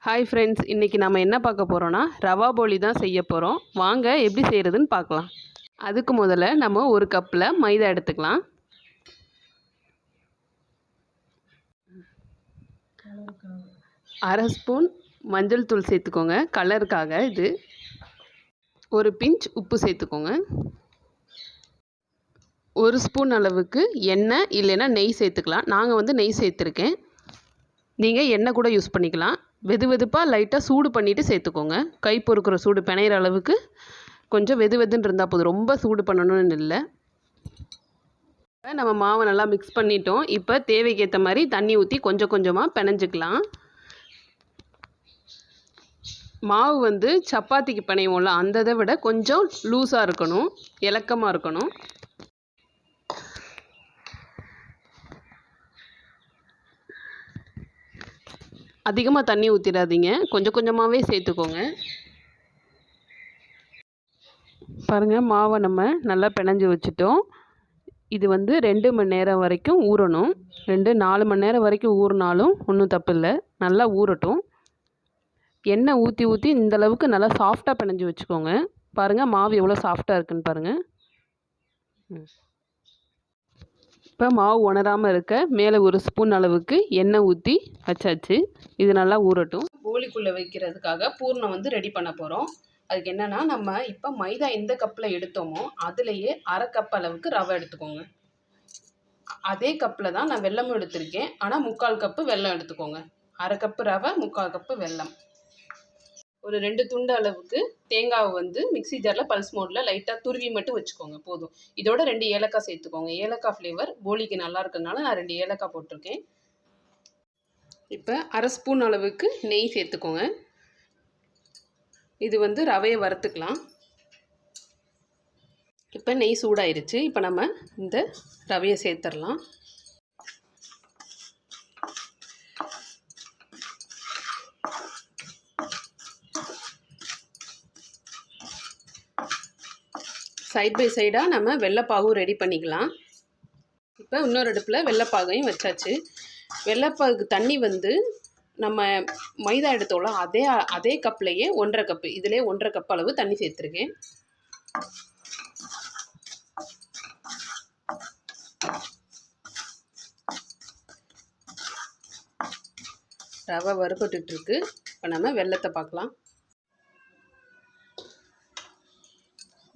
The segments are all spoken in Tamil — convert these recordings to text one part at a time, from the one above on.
ஹாய் ஃப்ரெண்ட்ஸ், இன்றைக்கி நம்ம என்ன பார்க்க போகிறோன்னா ரவா போலி தான் செய்ய போகிறோம். வாங்க எப்படி செய்கிறதுன்னு பார்க்கலாம். அதுக்கு முதல்ல நம்ம ஒரு கப்பில் மைதா எடுத்துக்கலாம். அரை ஸ்பூன் மஞ்சள் தூள் சேர்த்துக்கோங்க, கலருக்காக. இது ஒரு பிஞ்ச் உப்பு சேர்த்துக்கோங்க. ஒரு ஸ்பூன் அளவுக்கு எண்ணெய் இல்லைன்னா நெய் சேர்த்துக்கலாம். நாங்கள் நெய் சேர்த்துருக்கேன். நீங்கள் எண்ணெய் கூட யூஸ் பண்ணிக்கலாம். வெதுவெதுப்பாக லைட்டாக சூடு பண்ணிவிட்டு சேர்த்துக்கோங்க. கை பொறுக்கிற சூடு பிணையிற அளவுக்கு கொஞ்சம் வெதுன்னு இருந்தால் போதும், ரொம்ப சூடு பண்ணணும்னு இல்லை. நம்ம மாவை நல்லா மிக்ஸ் பண்ணிட்டோம். இப்போ தேவைக்கேற்ற மாதிரி தண்ணி ஊற்றி கொஞ்சம் கொஞ்சமாக பிணைஞ்சிக்கலாம். மாவு சப்பாத்திக்கு பிணையும்ல, அந்த இதை விட கொஞ்சம் லூஸாக இருக்கணும், இலக்கமாக இருக்கணும். அதிகமாக தண்ணி ஊற்றிடாதீங்க, கொஞ்சம் கொஞ்சமாகவே சேர்த்துக்கோங்க. பாருங்கள், மாவை நம்ம நல்லா பிணைஞ்சி வச்சுட்டோம். இது 2 மணி நேரம் வரைக்கும் ஊறணும். 4 மணி நேரம் வரைக்கும் ஊறினாலும் ஒன்றும் தப்பு இல்லை. நல்லா ஊறட்டும். எண்ணெய் ஊற்றி ஊற்றி இந்தளவுக்கு நல்லா சாஃப்டாக பிணைஞ்சி வச்சுக்கோங்க. பாருங்கள், மாவு எவ்வளோ சாஃப்டாக இருக்குன்னு பாருங்கள். இப்போ மாவு உணராமல் இருக்க மேலே ஒரு ஸ்பூன் அளவுக்கு எண்ணெய் ஊற்றி வச்சாச்சு. இது நல்லா ஊறட்டும். போலிக்குள்ளே வைக்கிறதுக்காக பூர்ணம் ரெடி பண்ண போகிறோம். அதுக்கு என்னென்னா, நம்ம இப்போ மைதா எந்த கப்பில் எடுத்தோமோ அதுலேயே அரை கப் அளவுக்கு ரவை எடுத்துக்கோங்க. அதே கப்பில் தான் நான் வெல்லமும் எடுத்திருக்கேன். ஆனால் 3/4 கப்பு வெல்லம் எடுத்துக்கோங்க. அரை கப்பு ரவை, 3/4 கப்பு வெல்லம். ஒரு 2 துண்டு அளவுக்கு தேங்காவை மிக்சி ஜாரில் பல்ஸ் மோடில் லைட்டாக துருவி மட்டும் வச்சுக்கோங்க, போதும். இதோட 2 ஏலக்காய் சேர்த்துக்கோங்க. ஏலக்காய் ஃப்ளேவர் போலிக்கு நல்லா இருக்கிறதுனால நான் 2 ஏலக்காய் போட்டிருக்கேன். இப்போ அரை ஸ்பூன் அளவுக்கு நெய் சேர்த்துக்கோங்க. இது ரவையை வறுத்துக்கலாம். இப்போ நெய் சூடாயிருச்சு. இப்போ நம்ம இந்த ரவையை சேர்த்துடலாம். சைட் பை சைடாக நம்ம வெள்ளைப்பாகும் ரெடி பண்ணிக்கலாம். இப்போ இன்னொரு அடுப்பில் வெள்ளைப்பாகையும் வச்சாச்சு. வெள்ளைப்பாகுக்கு தண்ணி நம்ம மைதா எடுத்தோம்ல, அதே கப்லேயே 1/2 கப்பு, இதிலே 1/2 கப் அளவு தண்ணி சேர்த்துருக்கேன். ரவை வறுபட்டுருக்கு. இப்போ நம்ம வெல்லத்தை பார்க்கலாம்.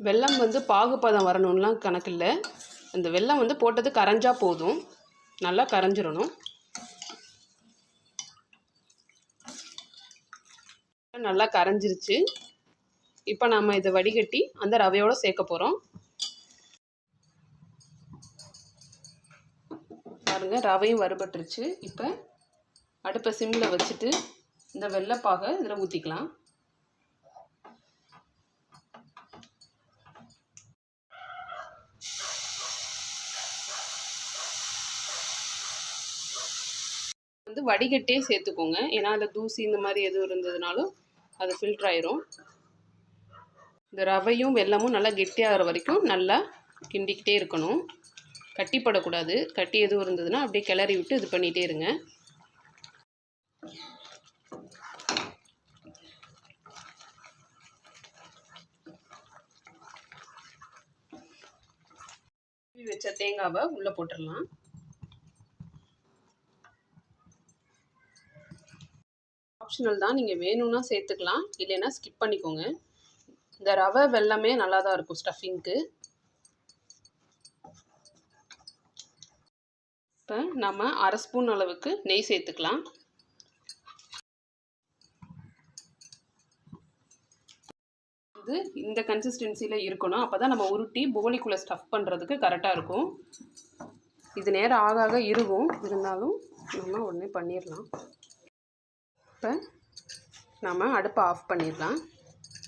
வெல்லம் பாகுபதம் வரணும்லாம் கணக்கில்லை. அந்த வெல்லம் போட்டது கரைஞ்சா போதும், நல்லா கரைஞ்சிடணும். நல்லா கரைஞ்சிருச்சு. இப்போ நம்ம இதை வடிகட்டி அந்த ரவையோடு சேர்க்க போகிறோம். பாருங்கள், ரவையும் வறுபட்டுருச்சு. இப்போ அடுப்பை சிம்மில் வச்சுட்டு இந்த வெள்ளைப்பாகை இதில் ஊற்றிக்கலாம். வடிகட்டியே சேர்த்துக்கோங்க. ஏன்னா அதில் தூசி இந்த மாதிரி எதுவும் இருந்ததுனாலும் அது ஃபில்டர் ஆயிரும். இந்த ரவையும் வெல்லமும் நல்லா கெட்டியாகிற வரைக்கும் நல்லா கிண்டிக்கிட்டே இருக்கணும். கட்டிப்படக்கூடாது. கட்டி எதுவும் இருந்ததுன்னா அப்படியே கிளறி விட்டு இது பண்ணிகிட்டே இருங்க. வச்ச தேங்காவை உள்ளே போட்டுடலாம். ஆப்ஷனல் தான், நீங்கள் வேணும்னா சேர்த்துக்கலாம், இல்லைன்னா ஸ்கிப் பண்ணிக்கோங்க. இந்த ரவை வெல்லமே நல்லா தான் இருக்கும் ஸ்டஃபிங்க்கு. இப்போ நம்ம அரை ஸ்பூன் அளவுக்கு நெய் சேர்த்துக்கலாம். இது இந்த கன்சிஸ்டன்சியில் இருக்கணும். அப்போ தான் நம்ம உருட்டி போலிக்குள்ளே ஸ்டஃப் பண்ணுறதுக்கு கரெக்டாக இருக்கும். இது நேரம் ஆக ஆக இருக்கும், இருந்தாலும் நம்ம உடனே பண்ணிடலாம். இப்போ நம்ம அடுப்பை ஆஃப் பண்ணிடலாம்.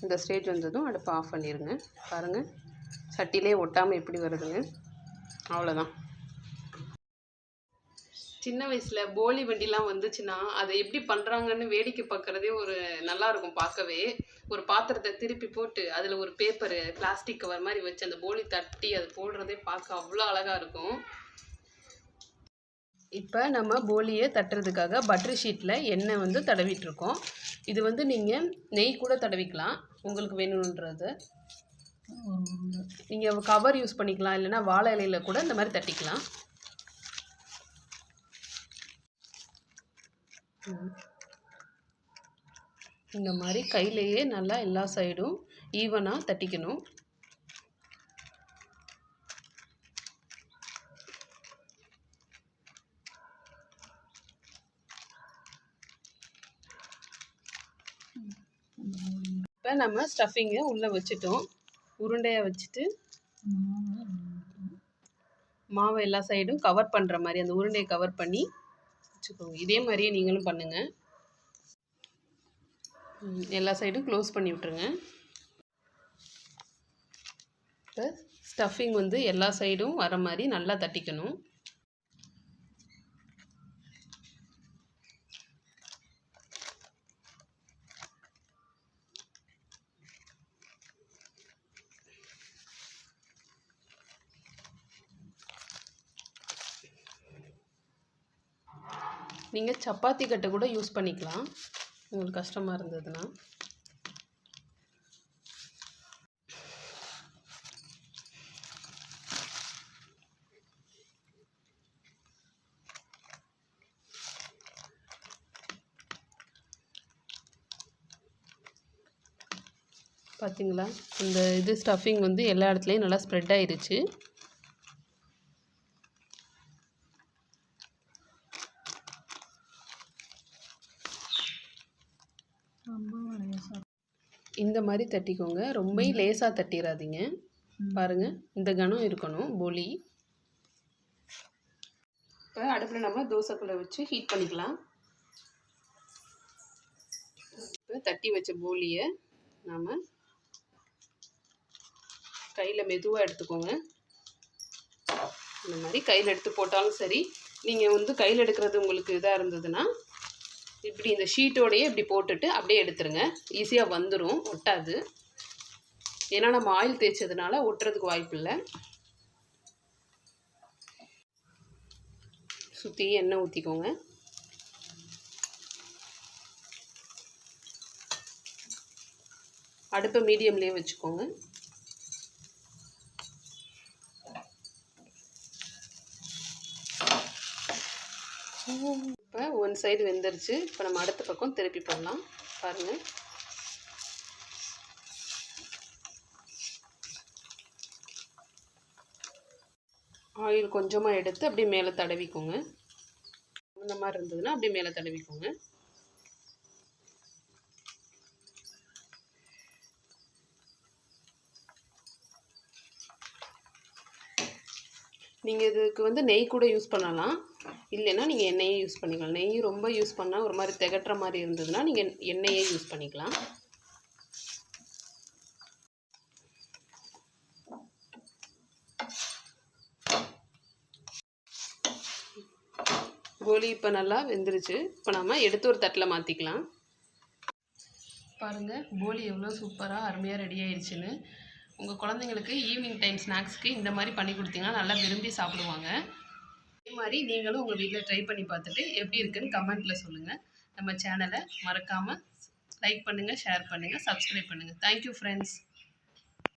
இந்த ஸ்டேஜ் வந்ததும் அடுப்பை ஆஃப் பண்ணிடுங்க. பாருங்கள், சட்டிலே ஒட்டாமல் எப்படி வருதுங்க. அவ்வளோதான். சின்ன வயசில் போலி வண்டிலாம் வந்துச்சுன்னா அதை எப்படி பண்ணுறாங்கன்னு வேடிக்கை பார்க்குறதே ஒரு நல்லாயிருக்கும் பார்க்கவே. ஒரு பாத்திரத்தை திருப்பி போட்டு அதில் ஒரு பேப்பரு பிளாஸ்டிக் கவர் மாதிரி வச்சு அந்த போலி தட்டி அது போடுறதே பார்க்க அவ்வளோ அழகாக இருக்கும். இப்போ நம்ம போலியை தட்டுறதுக்காக பட்டர் ஷீட்டில் எண்ணெய் தடவிட்டுருக்கோம். இது வந்து நீங்கள் நெய் கூட தடவிக்கலாம் உங்களுக்கு வேணுன்றத. நீங்கள் கவர் யூஸ் பண்ணிக்கலாம், இல்லைன்னா வாழை இலையில் கூட இந்த மாதிரி தட்டிக்கலாம். இந்த மாதிரி கையிலேயே நல்லா எல்லா சைடும் ஈவனாக தட்டிக்கணும். இப்போ நம்ம ஸ்டஃபிங்கை உள்ளே வச்சுட்டோம். உருண்டையாக வச்சுட்டு மாவை எல்லா சைடும் கவர் பண்ணுற மாதிரி அந்த உருண்டையை கவர் பண்ணி வச்சுக்கோங்க. இதே மாதிரியே நீங்களும் பண்ணுங்கள். எல்லா சைடும் க்ளோஸ் பண்ணி விட்ருங்க. இப்போ ஸ்டஃபிங் வந்து எல்லா சைடும் வர மாதிரி நல்லா தட்டிக்கணும். நீங்கள் சப்பாத்தி கட்டை கூட யூஸ் பண்ணிக்கலாம் உங்களுக்கு கஷ்டமாக இருந்ததுன்னா. பார்த்தீங்களா, இந்த ஸ்டஃபிங் வந்து எல்லா இடத்துலையும் நல்லா ஸ்ப்ரெட் ஆயிருச்சு. இந்த மாதிரி தட்டிக்கோங்க, ரொம்ப லேசாக தட்டிடாதீங்க. பாருங்கள், இந்த கனம் இருக்கணும் போலி. இப்போ அடுப்பில் நம்ம தோசைக்கல்லை வச்சு ஹீட் பண்ணிக்கலாம். இப்போ தட்டி வச்ச போலியை நாம் கையில் மெதுவாக எடுத்துக்கோங்க. இந்த மாதிரி கையில் எடுத்து போட்டாலும் சரி, நீங்கள் வந்து கையில் எடுக்கிறது உங்களுக்கு இதாக இருந்ததுன்னா இப்படி இந்த ஷீட்டோடையே இப்படி போட்டுட்டு அப்படியே எடுத்துருங்க. ஈஸியாக வந்துடும், ஒட்டாது. ஏன்னா நம்ம ஆயில் தேய்ச்சதுனால ஒட்டுறதுக்கு வாய்ப்பு இல்லை. சுற்றி எண்ணெய் ஊற்றிக்கோங்க. அடுப்பை மீடியம்லேயே வச்சுக்கோங்க. இப்போ ஒன் சைடு வெந்துருச்சு. இப்போ நம்ம அடுத்த பக்கம் திருப்பி போடலாம். பாருங்கள், ஆயில் கொஞ்சமாக எடுத்து அப்படியே மேலே தடவிக்கோங்க. இந்த மாதிரி இருந்ததுன்னா அப்படியே மேலே தடவிக்கோங்க. நீங்கள் இதுக்கு வந்து நெய் கூட யூஸ் பண்ணலாம், இல்லைன்னா நீங்கள் எண்ணெயே யூஸ் பண்ணிக்கலாம். நெய் ரொம்ப யூஸ் பண்ணால் ஒரு மாதிரி திகட்டுற மாதிரி இருந்ததுன்னா நீங்கள் எண்ணெயே யூஸ் பண்ணிக்கலாம். கோலி இப்போ நல்லா வெந்துருச்சு. இப்போ நம்ம எடுத்து ஒரு தட்டில் மாற்றிக்கலாம். பாருங்கள், போலி எவ்வளோ சூப்பராக அருமையாக ரெடி ஆயிடுச்சுன்னு. உங்கள் குழந்தைங்களுக்கு ஈவினிங் டைம் ஸ்நாக்ஸ்க்கு இந்த மாதிரி பண்ணி கொடுத்தீங்கன்னா நல்லா விரும்பி சாப்பிடுவாங்க. இதே மாதிரி நீங்களும் உங்கள் வீட்டில் ட்ரை பண்ணி பார்த்துட்டு எப்படி இருக்குன்னு கமெண்ட்டில் சொல்லுங்கள். நம்ம சேனலை மறக்காமல் லைக் பண்ணுங்கள், ஷேர் பண்ணுங்கள், சப்ஸ்கிரைப் பண்ணுங்கள். Thank you friends.